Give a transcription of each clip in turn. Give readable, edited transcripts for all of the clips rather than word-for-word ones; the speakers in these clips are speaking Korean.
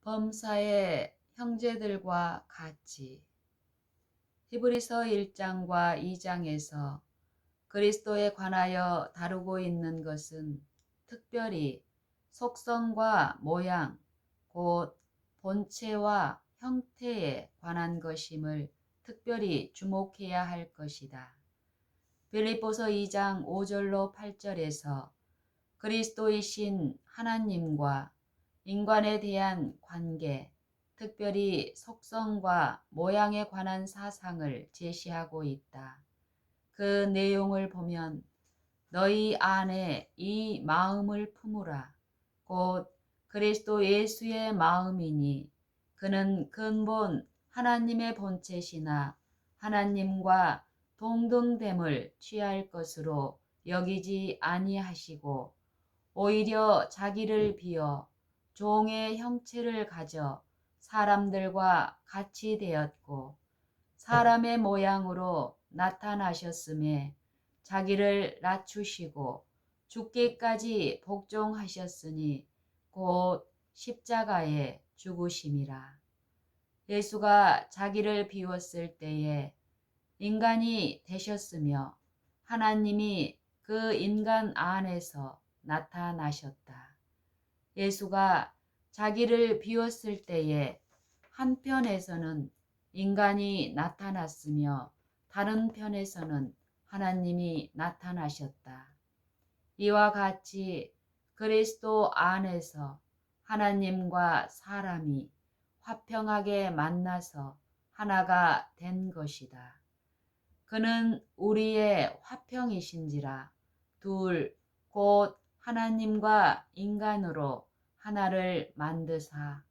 범사의 형제들과 같이. 히브리서 1장과 2장에서 그리스도에 관하여 다루고 있는 것은 특별히 속성과 모양, 곧 본체와 형태에 관한 것임을 특별히 주목해야 할 것이다. 빌립보서 2장 5절로 8절에서 그리스도이신 하나님과 인간에 대한 관계, 특별히 속성과 모양에 관한 사상을 제시하고 있다. 그 내용을 보면 너희 안에 이 마음을 품으라. 곧 그리스도 예수의 마음이니 그는 근본 하나님의 본체시나 하나님과 동등됨을 취할 것으로 여기지 아니하시고 오히려 자기를 비어 종의 형체를 가져 사람들과 같이 되었고 사람의 모양으로 나타나셨음에 자기를 낮추시고 죽기까지 복종하셨으니 곧 십자가에 죽으심이라. 예수가 자기를 비웠을 때에 인간이 되셨으며 하나님이 그 인간 안에서 나타나셨다. 예수가 자기를 비웠을 때에 한편에서는 인간이 나타났으며 다른 편에서는 하나님이 나타나셨다. 이와 같이 그리스도 안에서 하나님과 사람이 화평하게 만나서 하나가 된 것이다. 그는 우리의 화평이신지라 둘 곧 하나님과 인간으로 하나를 만드사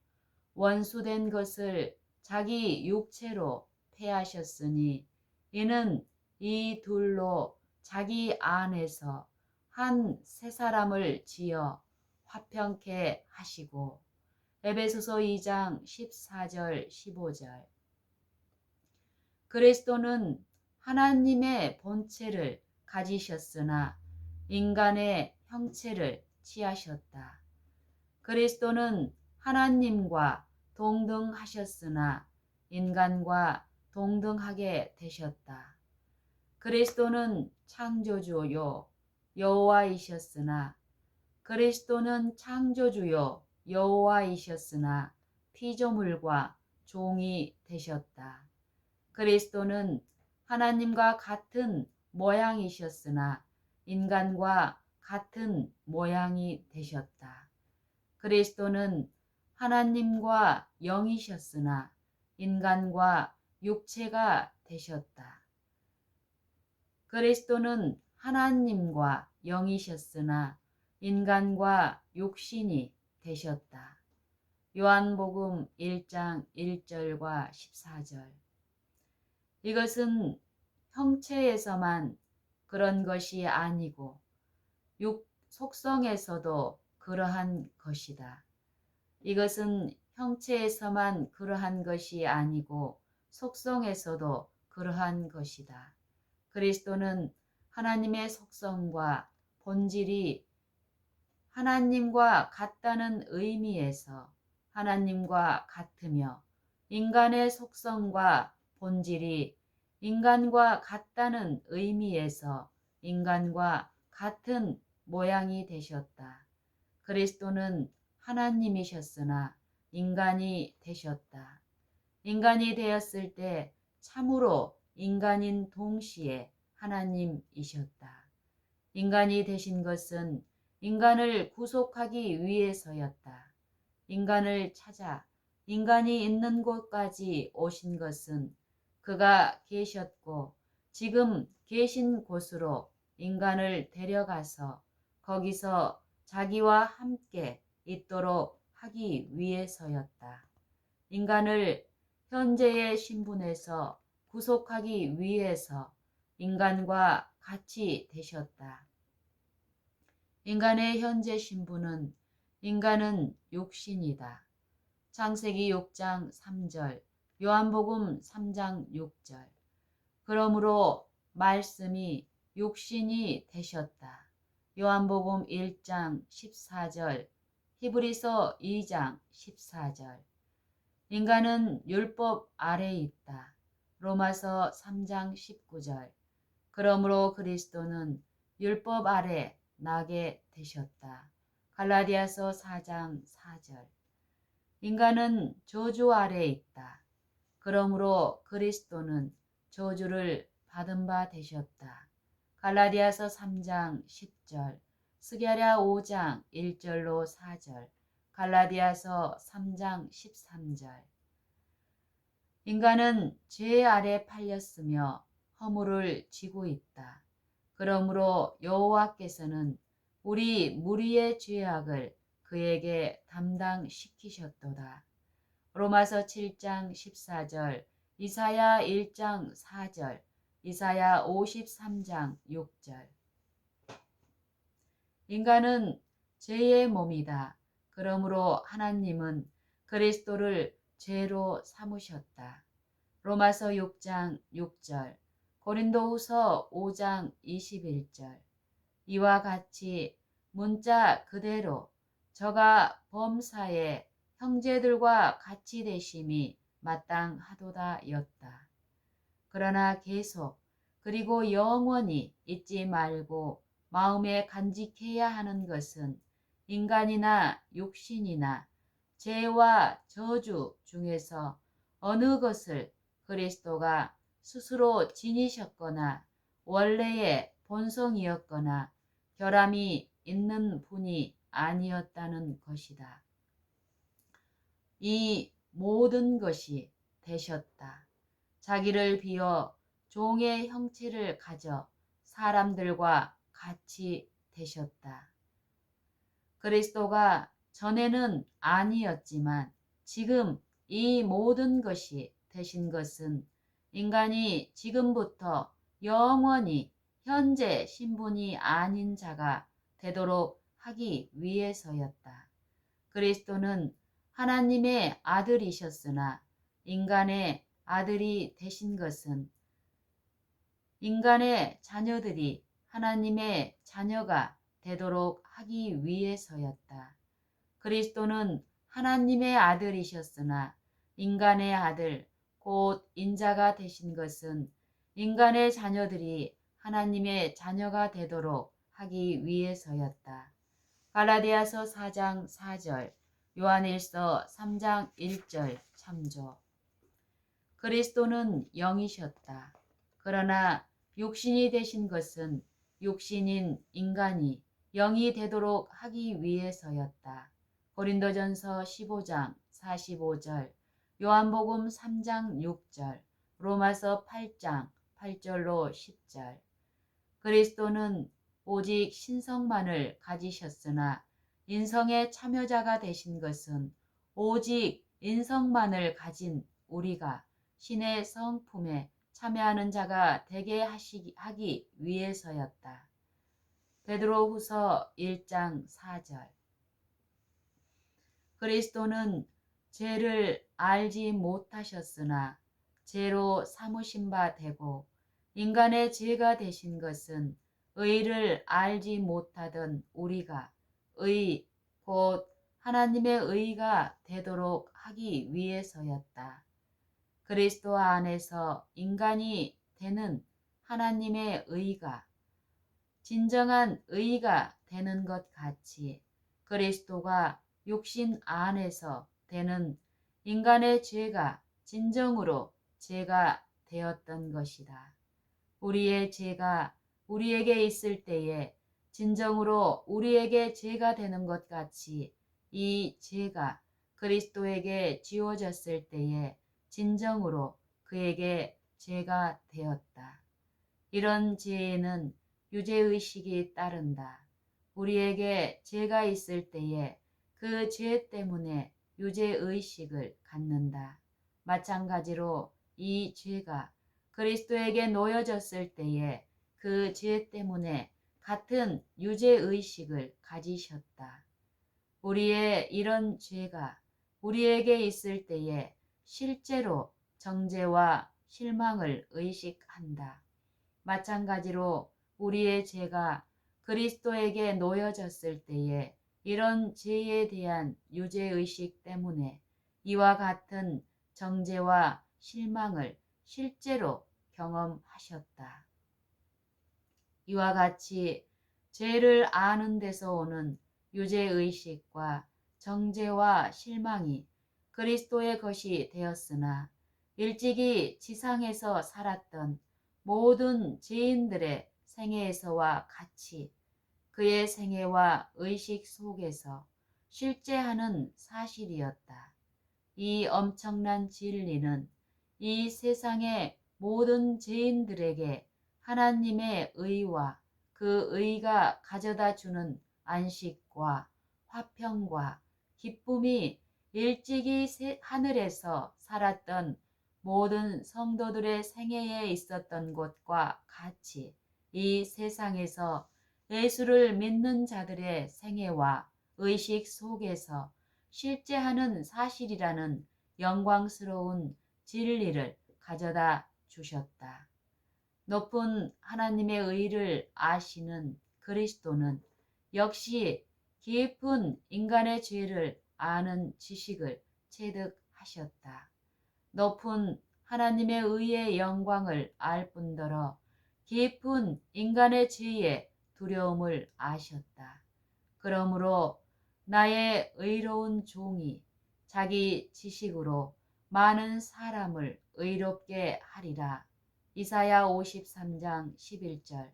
원수된 것을 자기 육체로 패하셨으니 이는 이 둘로 자기 안에서 한 새 사람을 지어 화평케 하시고. 에베소서 2장 14절 15절. 그리스도는 하나님의 본체를 가지셨으나 인간의 형체를 취하셨다. 그리스도는 하나님과 동등하셨으나 인간과 동등하게 되셨다. 그리스도는 창조주요 여호와이셨으나 그리스도는 창조주요 여호와이셨으나 피조물과 종이 되셨다. 그리스도는 하나님과 같은 모양이셨으나 인간과 같은 모양이 되셨다. 그리스도는 하나님과 영이셨으나 인간과 육체가 되셨다. 그리스도는 하나님과 영이셨으나 인간과 육신이 되셨다. 요한복음 1장 1절과 14절. 이것은 형체에서만 그런 것이 아니고 속성에서도 그러한 것이다. 이것은 형체에서만 그러한 것이 아니고 속성에서도 그러한 것이다. 그리스도는 하나님의 속성과 본질이 하나님과 같다는 의미에서 하나님과 같으며 인간의 속성과 본질이 인간과 같다는 의미에서 인간과 같은 모양이 되셨다. 그리스도는 하나님이셨으나 인간이 되셨다. 인간이 되었을 때 참으로 인간인 동시에 하나님이셨다. 인간이 되신 것은 인간을 구속하기 위해서였다. 인간을 찾아 인간이 있는 곳까지 오신 것은 그가 계셨고 지금 계신 곳으로 인간을 데려가서 거기서 자기와 함께 있도록 하기 위해서였다. 인간을 현재의 신분에서 구속하기 위해서 인간과 같이 되셨다. 인간의 현재 신분은 인간은 육신이다. 창세기 6장 3절, 요한복음 3장 6절. 그러므로 말씀이 육신이 되셨다. 요한복음 1장 14절, 히브리서 2장 14절. 인간은 율법 아래에 있다. 로마서 3장 19절. 그러므로 그리스도는 율법 아래 나게 되셨다. 갈라디아서 4장 4절. 인간은 저주 아래에 있다. 그러므로 그리스도는 저주를 받은 바 되셨다. 갈라디아서 3장 10절, 스가랴 5장 1절로 4절, 갈라디아서 3장 13절. 인간은 죄 아래 팔렸으며 허물을 지고 있다. 그러므로 여호와께서는 우리 무리의 죄악을 그에게 담당시키셨도다. 로마서 7장 14절, 이사야 1장 4절, 이사야 53장 6절. 인간은 죄의 몸이다. 그러므로 하나님은 그리스도를 죄로 삼으셨다. 로마서 6장 6절, 고린도후서 5장 21절. 이와 같이 문자 그대로 저가 범사에 형제들과 같이 되심이 마땅하도다 였다. 그러나 계속 그리고 영원히 잊지 말고 마음에 간직해야 하는 것은 인간이나 육신이나 죄와 저주 중에서 어느 것을 그리스도가 스스로 지니셨거나 원래의 본성이었거나 결함이 있는 분이 아니었다는 것이다. 이 모든 것이 되셨다. 자기를 비워 종의 형체를 가져 사람들과 같이 되셨다. 그리스도가 전에는 아니었지만 지금 이 모든 것이 되신 것은 인간이 지금부터 영원히 현재 신분이 아닌 자가 되도록 하기 위해서였다. 그리스도는 하나님의 아들이셨으나 인간의 아들이 되신 것은 인간의 자녀들이 하나님의 자녀가 되도록 하기 위해서였다. 그리스도는 하나님의 아들이셨으나 인간의 아들, 곧 인자가 되신 것은 인간의 자녀들이 하나님의 자녀가 되도록 하기 위해서였다. 갈라디아서 4장 4절, 요한일서 3장 1절 참조. 그리스도는 영이셨다. 그러나 육신이 되신 것은 육신인 인간이 영이 되도록 하기 위해서였다. 고린도전서 15장 45절, 요한복음 3장 6절, 로마서 8장 8절로 10절. 그리스도는 오직 신성만을 가지셨으나 인성의 참여자가 되신 것은 오직 인성만을 가진 우리가 신의 성품에 참여하는 자가 되게 하기 위해서였다. 베드로후서 1장 4절. 그리스도는 죄를 알지 못하셨으나 죄로 삼으신 바 되고 인간의 죄가 되신 것은 의를 알지 못하던 우리가 의, 곧 하나님의 의가 되도록 하기 위해서였다. 그리스도 안에서 인간이 되는 하나님의 의가 진정한 의가 되는 것 같이 그리스도가 육신 안에서 되는 인간의 죄가 진정으로 죄가 되었던 것이다. 우리의 죄가 우리에게 있을 때에 진정으로 우리에게 죄가 되는 것 같이 이 죄가 그리스도에게 지워졌을 때에 진정으로 그에게 죄가 되었다. 이런 죄에는 유죄의식이 따른다. 우리에게 죄가 있을 때에 그 죄 때문에 유죄의식을 갖는다. 마찬가지로 이 죄가 그리스도에게 놓여졌을 때에 그 죄 때문에 같은 유죄의식을 가지셨다. 우리의 이런 죄가 우리에게 있을 때에 실제로 정죄와 실망을 의식한다. 마찬가지로 우리의 죄가 그리스도에게 놓여졌을 때에 이런 죄에 대한 유죄의식 때문에 이와 같은 정죄와 실망을 실제로 경험하셨다. 이와 같이 죄를 아는 데서 오는 유죄의식과 정죄와 실망이 그리스도의 것이 되었으나 일찍이 지상에서 살았던 모든 죄인들의 생애에서와 같이 그의 생애와 의식 속에서 실제하는 사실이었다. 이 엄청난 진리는 이 세상의 모든 죄인들에게 하나님의 의와 그 의가 가져다 주는 안식과 화평과 기쁨이 일찍이 하늘에서 살았던 모든 성도들의 생애에 있었던 것과 같이 이 세상에서 예수를 믿는 자들의 생애와 의식 속에서 실제하는 사실이라는 영광스러운 진리를 가져다 주셨다. 높은 하나님의 의를 아시는 그리스도는 역시 깊은 인간의 죄를 아는 지식을 체득하셨다. 높은 하나님의 의의 영광을 알 뿐더러 깊은 인간의 죄의 두려움을 아셨다. 그러므로 나의 의로운 종이 자기 지식으로 많은 사람을 의롭게 하리라. 이사야 53장 11절.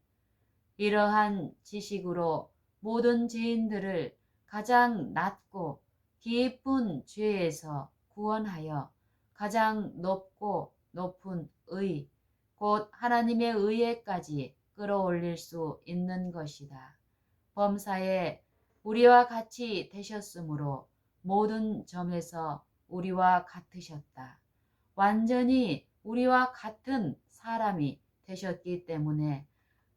이러한 지식으로 모든 죄인들을 가장 낮고 깊은 죄에서 구원하여 가장 높고 높은 의, 곧 하나님의 의에까지 끌어올릴 수 있는 것이다. 범사에 우리와 같이 되셨으므로 모든 점에서 우리와 같으셨다. 완전히 우리와 같은 사람이 되셨기 때문에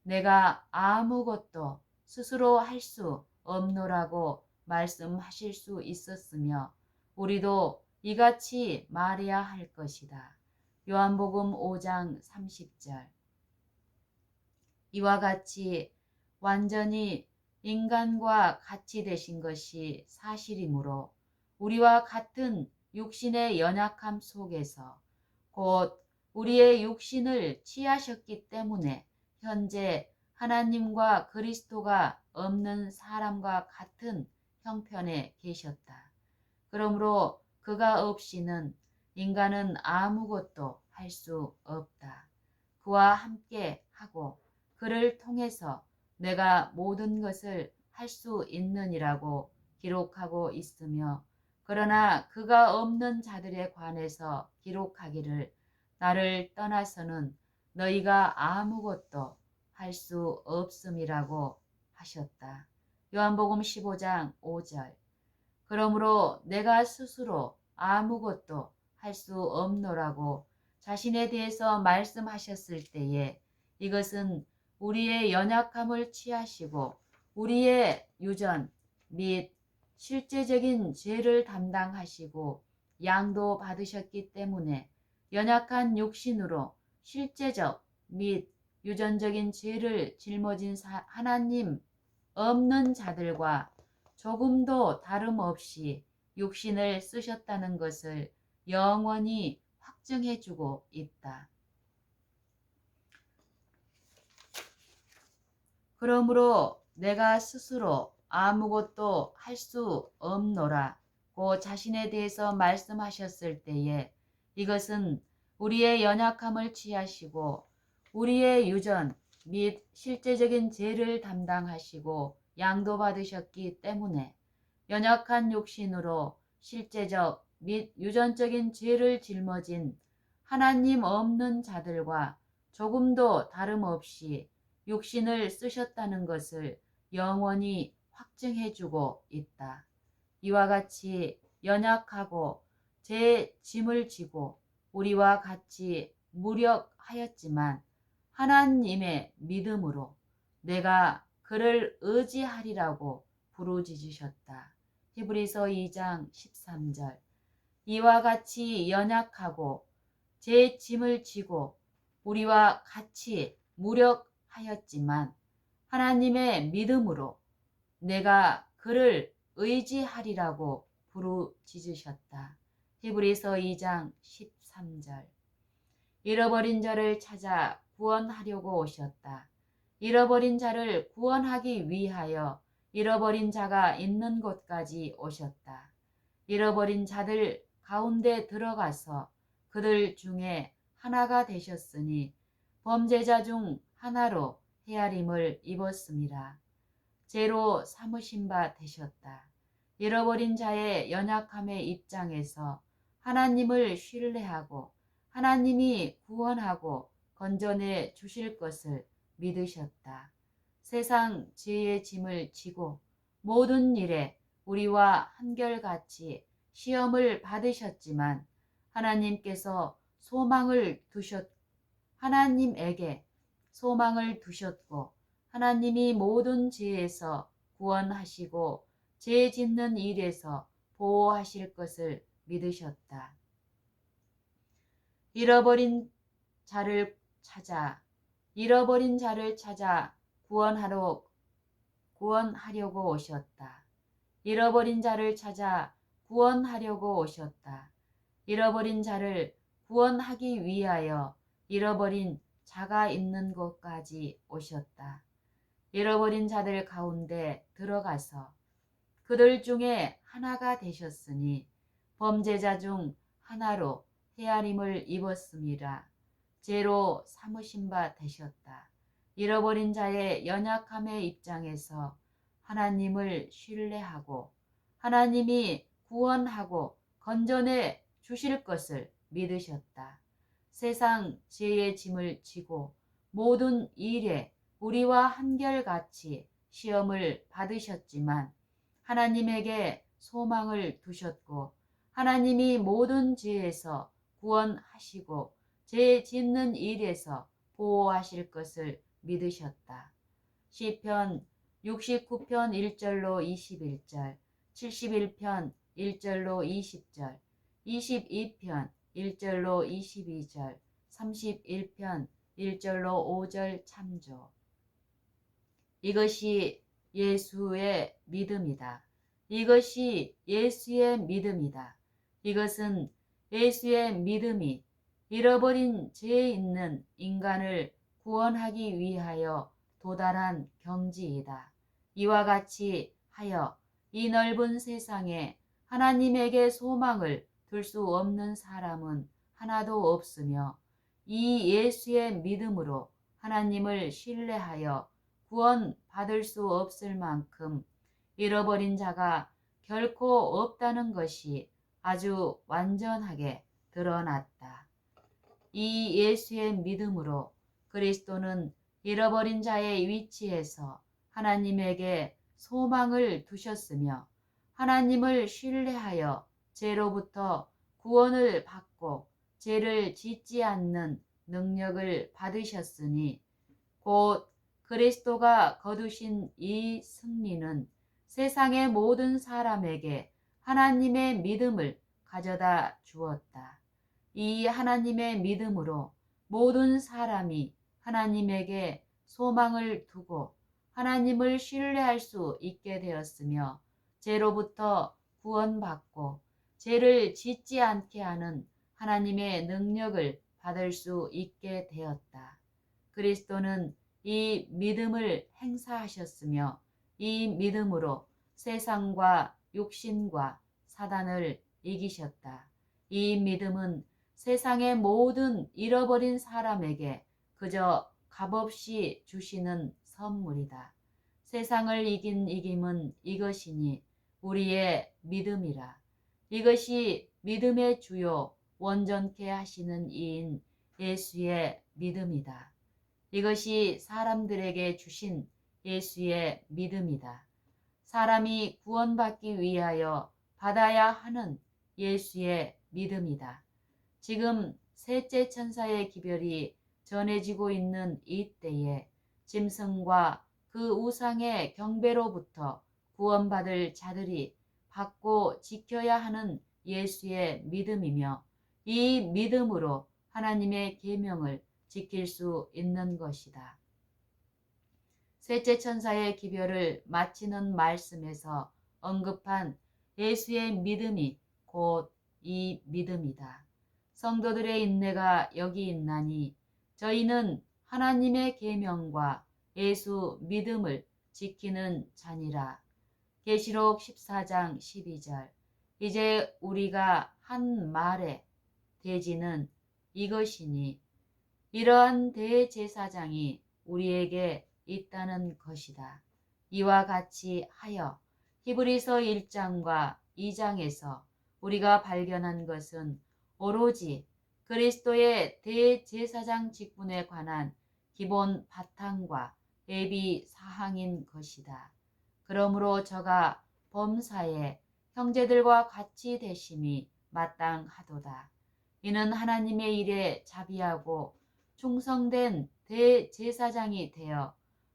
내가 아무것도 스스로 할 수 없노라고 말씀하실 수 있었으며 우리도 이같이 말해야 할 것이다. 요한복음 5장 30절. 이와 같이 완전히 인간과 같이 되신 것이 사실이므로 우리와 같은 육신의 연약함 속에서 곧 우리의 육신을 취하셨기 때문에 현재 하나님과 그리스도가 없는 사람과 같은 형편에 계셨다. 그러므로 그가 없이는 인간은 아무것도 할 수 없다. 그와 함께 하고 그를 통해서 내가 모든 것을 할 수 있느니라고 기록하고 있으며 그러나 그가 없는 자들에 관해서 기록하기를 나를 떠나서는 너희가 아무것도 할 수 없음이라고 하셨다. 요한복음 15장 5절. 그러므로 내가 스스로 아무것도 할 수 없노라고 자신에 대해서 말씀하셨을 때에 이것은 우리의 연약함을 취하시고 우리의 유전 및 실제적인 죄를 담당하시고 양도 받으셨기 때문에 연약한 육신으로 실제적 및 유전적인 죄를 짊어진 하나님 없는 자들과 조금도 다름없이 육신을 쓰셨다는 것을 영원히 확증해주고 있다. 그러므로 내가 스스로 아무것도 할 수 없노라고 자신에 대해서 말씀하셨을 때에 이것은 우리의 연약함을 취하시고 우리의 유전 및 실제적인 죄를 담당하시고 양도 받으셨기 때문에 연약한 육신으로 실제적 및 유전적인 죄를 짊어진 하나님 없는 자들과 조금도 다름없이 육신을 쓰셨다는 것을 영원히 확증해주고 있다. 이와 같이 연약하고 제 짐을 지고 우리와 같이 무력하였지만 하나님의 믿음으로 내가 그를 의지하리라고 부르짖으셨다. 히브리서 2장 13절. 이와 같이 연약하고 제 짐을 지고 우리와 같이 무력하였지만 하나님의 믿음으로 내가 그를 의지하리라고 부르짖으셨다. 히브리서 2장 13절. 잃어버린 자를 찾아 구원하려고 오셨다. 잃어버린 자를 구원하기 위하여 잃어버린 자가 있는 곳까지 오셨다. 잃어버린 자들 가운데 들어가서 그들 중에 하나가 되셨으니 범죄자 중 하나로 헤아림을 입었습니다. 죄로 삼으신 바 되셨다. 잃어버린 자의 연약함의 입장에서 하나님을 신뢰하고 하나님이 구원하고 건져내 주실 것을 믿으셨다. 세상 죄의 짐을 지고 모든 일에 우리와 한결같이 시험을 받으셨지만 하나님에게 소망을 두셨고 하나님이 모든 죄에서 구원하시고 죄 짓는 일에서 보호하실 것을 믿으셨다. 잃어버린 자를 찾아 구원하려고 오셨다. 잃어버린 자를 찾아 구원하려고 오셨다. 잃어버린 자를 구원하기 위하여 잃어버린 자가 있는 곳까지 오셨다. 잃어버린 자들 가운데 들어가서 그들 중에 하나가 되셨으니 범죄자 중 하나로 헤아림을 입었습니다. 죄로 삼으신 바 되셨다. 잃어버린 자의 연약함의 입장에서 하나님을 신뢰하고 하나님이 구원하고 건져내 주실 것을 믿으셨다. 세상 죄의 짐을 지고 모든 일에 우리와 한결같이 시험을 받으셨지만 하나님에게 소망을 두셨고 하나님이 모든 죄에서 구원하시고 죄 짓는 일에서 보호하실 것을 믿으셨다. 시편 69편 1절로 21절, 71편 1절로 20절, 22편 1절로 22절, 31편 1절로 5절 참조. 이것이 예수의 믿음이다. 이것이 예수의 믿음이다. 이것은 예수의 믿음이 잃어버린 죄 있는 인간을 구원하기 위하여 도달한 경지이다. 이와 같이 하여 이 넓은 세상에 하나님에게 소망을 둘 수 없는 사람은 하나도 없으며 이 예수의 믿음으로 하나님을 신뢰하여 구원받을 수 없을 만큼 잃어버린 자가 결코 없다는 것이 아주 완전하게 드러났다. 이 예수의 믿음으로 그리스도는 잃어버린 자의 위치에서 하나님에게 소망을 두셨으며 하나님을 신뢰하여 죄로부터 구원을 받고 죄를 짓지 않는 능력을 받으셨으니 곧 그리스도가 거두신 이 승리는 세상의 모든 사람에게 하나님의 믿음을 가져다 주었다. 이 하나님의 믿음으로 모든 사람이 하나님에게 소망을 두고 하나님을 신뢰할 수 있게 되었으며 죄로부터 구원받고 죄를 짓지 않게 하는 하나님의 능력을 받을 수 있게 되었다. 그리스도는 이 믿음을 행사하셨으며 이 믿음으로 세상과 육신과 사단을 이기셨다. 이 믿음은 세상의 모든 잃어버린 사람에게 그저 값없이 주시는 선물이다. 세상을 이긴 이김은 이것이니 우리의 믿음이라. 이것이 믿음의 주요 원전케 하시는 이인 예수의 믿음이다. 이것이 사람들에게 주신 예수의 믿음이다. 사람이 구원받기 위하여 받아야 하는 예수의 믿음이다. 지금 셋째 천사의 기별이 전해지고 있는 이때에 짐승과 그 우상의 경배로부터 구원받을 자들이 받고 지켜야 하는 예수의 믿음이며 이 믿음으로 하나님의 계명을 지킬 수 있는 것이다. 셋째 천사의 기별을 마치는 말씀에서 언급한 예수의 믿음이 곧 이 믿음이다. 성도들의 인내가 여기 있나니 저희는 하나님의 계명과 예수 믿음을 지키는 자니라. 계시록 14장 12절. 이제 우리가 한 말의 대지는 이것이니 이러한 대제사장이 우리에게 있다는 것이다. 이와 같이 하여 히브리서 1장과 2장에서 우리가 발견한 것은 오로지 그리스도의 대제사장 직분에 관한 기본 바탕과 예비 사항인 것이다. 그러므로 저가 범사에 형제들과 같이 되심이 마땅하도다. 이는 하나님의 일에 자비하고 충성된 대제사장이 되어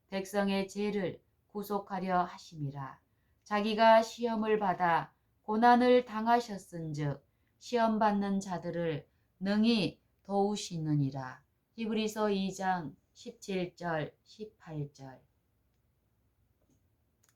백성의 죄를 구속하려 하심이라. 자기가 시험을 받아 고난을 당하셨은즉 시험 받는 자들을 능히 도우시느니라. 히브리서 2장 17절 18절.